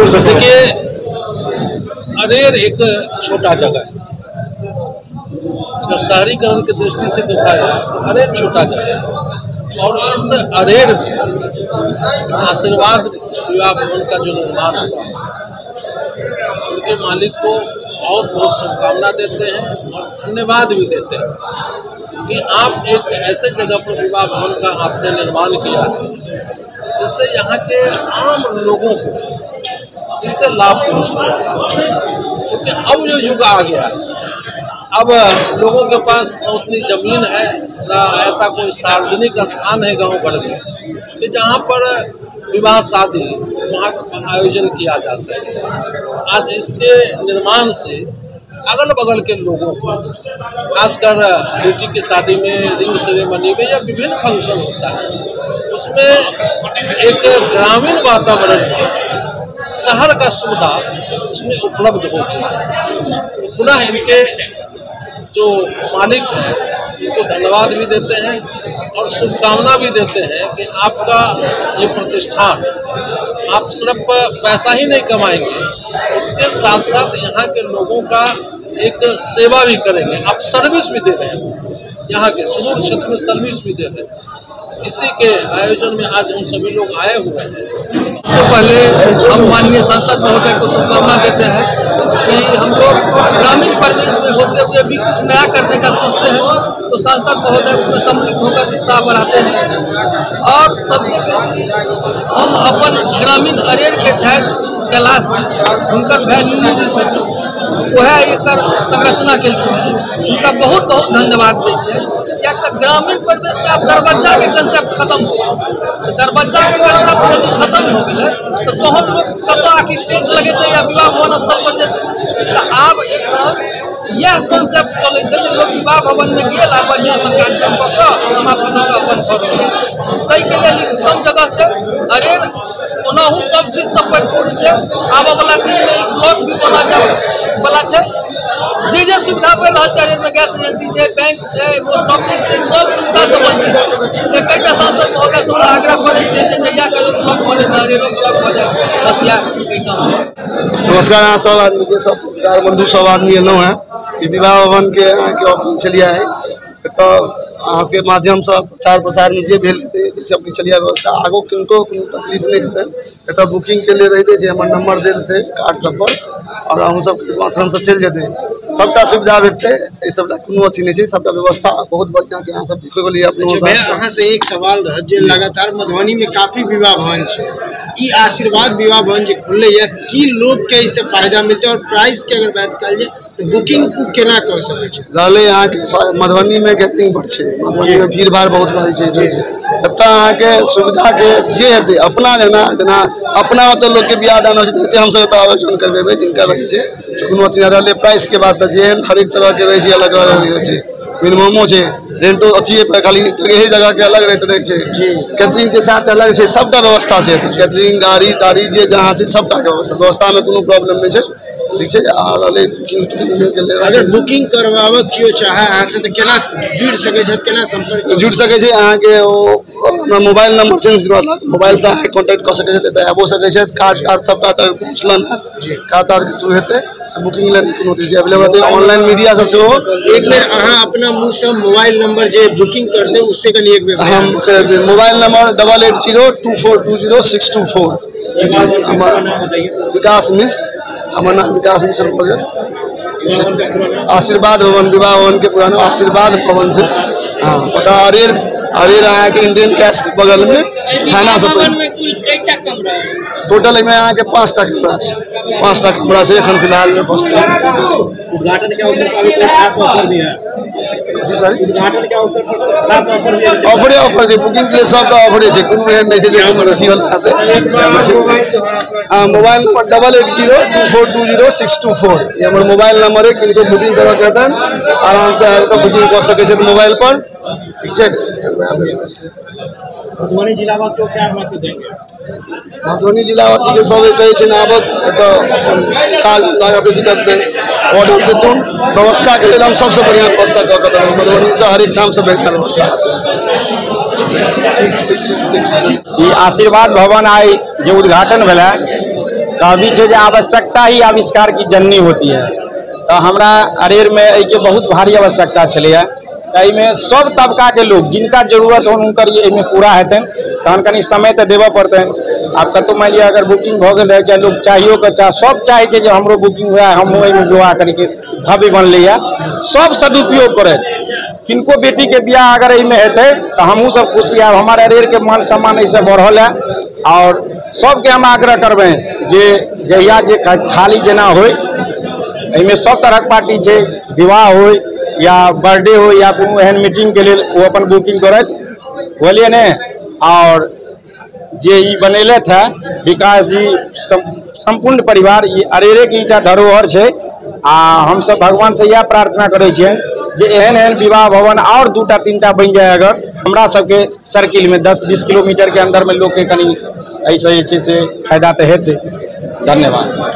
देखिए, अरेर एक छोटा जगह है। अगर शहरीकरण की दृष्टि से देखा जाए तो अरेर छोटा जगह है, और इस अरेर में आशीर्वाद विवाह भवन का जो निर्माण हुआ, उनके मालिक को बहुत बहुत शुभकामना देते हैं और धन्यवाद भी देते हैं कि आप एक ऐसे जगह पर विवाह भवन का आपने निर्माण किया है जिससे यहाँ के आम लोगों को इससे लाभ पहुँचेगा। क्योंकि अब जो युग आ गया है, अब लोगों के पास न उतनी जमीन है, न ऐसा कोई सार्वजनिक स्थान है गांव भर में कि जहाँ पर विवाह शादी वहाँ आयोजन किया जा सके। आज इसके निर्माण से अगल बगल के लोगों को, खासकर बेटी की शादी में, रिंग सेरेमनी में या विभिन्न फंक्शन होता है, उसमें एक ग्रामीण वातावरण में शहर का सुविधा उसमें उपलब्ध हो गया। तो पुनः इनके जो मालिक हैं उनको धन्यवाद भी देते हैं और शुभकामना भी देते हैं कि आपका ये प्रतिष्ठान, आप सिर्फ पैसा ही नहीं कमाएंगे, उसके साथ साथ यहाँ के लोगों का एक सेवा भी करेंगे। आप सर्विस भी दे रहे हैं, यहाँ के सुदूर क्षेत्र में सर्विस भी दे रहे हैं। इसी के आयोजन में आज हम सभी लोग आए हुए हैं। सबसे पहले हम माननीय सांसद महोदय को शुभकामना देते हैं कि हम लोग ग्रामीण परिवेश में होते हुए भी कुछ नया करने का सोचते हैं, तो सांसद महोदय उसमें सम्मिलित होकर उत्साह बढ़ाते हैं। और सबसे बेसी हम अपन ग्रामीण अरेर के छात्र कैलाश उनका भाई न्यूनतम क्षेत्र वह एक संरचना के लिए उनका बहुत बहुत धन्यवाद दे। क्या ग्रामीण परिवेश में आप दरवाजा के कंसेप्ट खत्म हो गए, तो दरवाजा के कंसेप्ट यदि खत्म हो गए तो हम लोग कत आखिर टेंट लगे या विवाह भवन स्थल पर जेते। तो आब एक यह कॉन्सेप्ट चले लोग विवाह भवन में गए बढ़िया से कार्यक्रम कऽ समाप्त कऽ के अपन घर तै के लिए उत्तम जगह है। अरेर ओनाहू सब चीज सब परिपूर्ण है। आबऽ वाला दिन में ब्लॉक भी बना जाए वाला है। जे सुविधा बढ़ रहा है, अरेर में गैस एजेंसी है, बैंक है, पोस्ट ऑफिस है, सब सुविधा से वंचित है। एक सांसद महोदय सब आग्रह करे जहिया कहियो ब्लॉक बने तो अरेरो ब्लॉक हो जाए, बस यह। नमस्कार, यहाँ सब आदमी के सब बंधु सब आदमी एलौ है कि विवाह भवन के यहाँ के ओपनिंग चलिया है, तो आपके माध्यम से प्रचार प्रसार में जे भेल हेतै जैसे अपनी चलिया व्यवस्था आगो किनको कोनो तकलीफ नहीं हेतै। एतऽ बुकिंग के लिए रहते जे हमर नंबर देल थे कार्ड सब पर, और हम सब माध्यम से चल जेते, सबटा सुविधा भेटते। ये सब कोनो अथी नहीं है, सबटा व्यवस्था बहुत बढ़िया छै। यहाँ सब ठीक हो गेलै। अपनो अहाँ से एक सवाल रह जे लगातार मधुबनी में काफी विवाह भवन छै, ई आशीर्वाद विवाह भवन जे खुलले है की लोग के इससे फायदा मिलते और प्राइस के अगर बात कल जाए तो बुकिंग केना कऽ सकै छै? रहलै यहाँ के मधुबनी में गैदरिंग बढ़ छै, मधुबनी में भीड़ भाड़ बहुत रहै छै, एतऽ अहाँ के सुविधा के जे हेतै अपना जेना अपना ओतऽ लोग के बियाह दान होइ छै हम सब एतऽ आयोजन करबेबै जिनका रहै छै, कोनो अथी नहि रहलै। प्राइस के बात तऽ जेहन हरेक तरह के रहै छै अलग अलग रहै छै, मिनिममो छै, रेंटो अथिए पर खाली जगह के अलग रेट रहै छै, कैटरिंग के साथ अलग छै, सबटा व्यवस्था छै। कैटरिंग गाड़ी ताड़ी जे जहाँ छै सबटा के व्यवस्था में कोनो प्रॉब्लम नहीं छै, ठीक है। अगर बुकिंग करवाबऽ कियो चाहे अहाँ से तो केना जुड़ सकै छै, केना संपर्क जुड़ सकै छै? अहाँ के अपना मोबाइल नंबर चेंज करवालक, मोबाइल से अहाँ कांटेक्ट कर सकै छै, तऽ आबो सकै छै। कार्ड सबटा तक पहुँचलन है, कार्ड के थ्रू हेतै तो बुकिंग लेल कोनो चीज अवेलेबल है। ऑनलाइन मीडिया से सेहो एक बेर अहाँ अपना मुँह से मोबाइल नंबर जे बुकिंग करते उससे कनी एक बेर हम मोबाइल नंबर 8802420624। विकास मिश्र, हमार नाम विकास मिश्र बोल। आशीर्वाद भवन विवाह भवन के पुराना आशीर्वाद भवन से, हाँ पता अरेर अहाँ के इंडियन कैश के बगल में थाना से टोटल में अहाँ के 5टा कमरा है, 5टा कमरा से एखन फिलहाल में फर्स्ट उद्घाटन के अवसर पर कोई खास ऑफर भी है? जी सर, उद्घाटन के अवसर पर खास ऑफर भी है? ऑफर है, बुकिंग के लिए सबटा ऑफर है, कोनो एहन नहीं है जे कोनो अथी वाला हेतै। मोबाइल नंबर 8802420624 ये हमर मोबाइल नंबर है। किनको बुकिंग करऽ के हेतै आराम से आबि कऽ बुकिंग कर सकै छै मोबाइल पर, ठीक है। मधुबनी जिलावासी को क्या मैसेज देंगे? मधुबनी जिलावासी के सब कहे छै आबऽ एतऽ काज धंधा करते ऑर्डर देथुन, व्यवस्था के लिए हम सबसे बढ़िया व्यवस्था कऽ के देबै। मधुबनी से हर एक ठाम से बढ़िया व्यवस्था आशीर्वाद भवन आई जो उद्घाटन भेला कभी जो आवश्यकता ही आविष्कार की जननी होती है। तो हमरा अरेर में एक बहुत भारी आवश्यकता चलिए, में सब तबका के लोग जिनका जरूरत हो उनकर ये पूरा हेतन, तहन कनी समय तो देव पड़ते। आप कतौ मान लिया अगर बुकिंग हो गए चाहे लोग चाहिए के चाह सब चाहे जो हमरो बुकिंग हुआ हम विवाह करके भव्य बनल है, सब सदुपयोग करे। किनको बेटी के ब्याह अगर इनमें हेतै तो हमहूँ सब खुशी है, हमारे अरेर के मान सम्मान ऐसे बढ़ल है। और सबके हम आग्रह करबे जे जहिया जे खाली जना हो, सब तरह पार्टी है, विवाह हो या बर्थडे हो या कोनो एहन मीटिंग के लिए वो अपन बुकिंग करत बोलिए ने। और जे बनैले थे विकास जी संपूर्ण परिवार ये अरेरे की इटा धरोहर है। हम सब भगवान से यह प्रार्थना करे छियन जे एहन एहन विवाह भवन और 2टा 3टा बन जाए, अगर हमरा सबके सर्किल में 10-20 किलोमीटर के अंदर में लोग के कनी ऐसे से फायदा तो हेतै। धन्यवाद।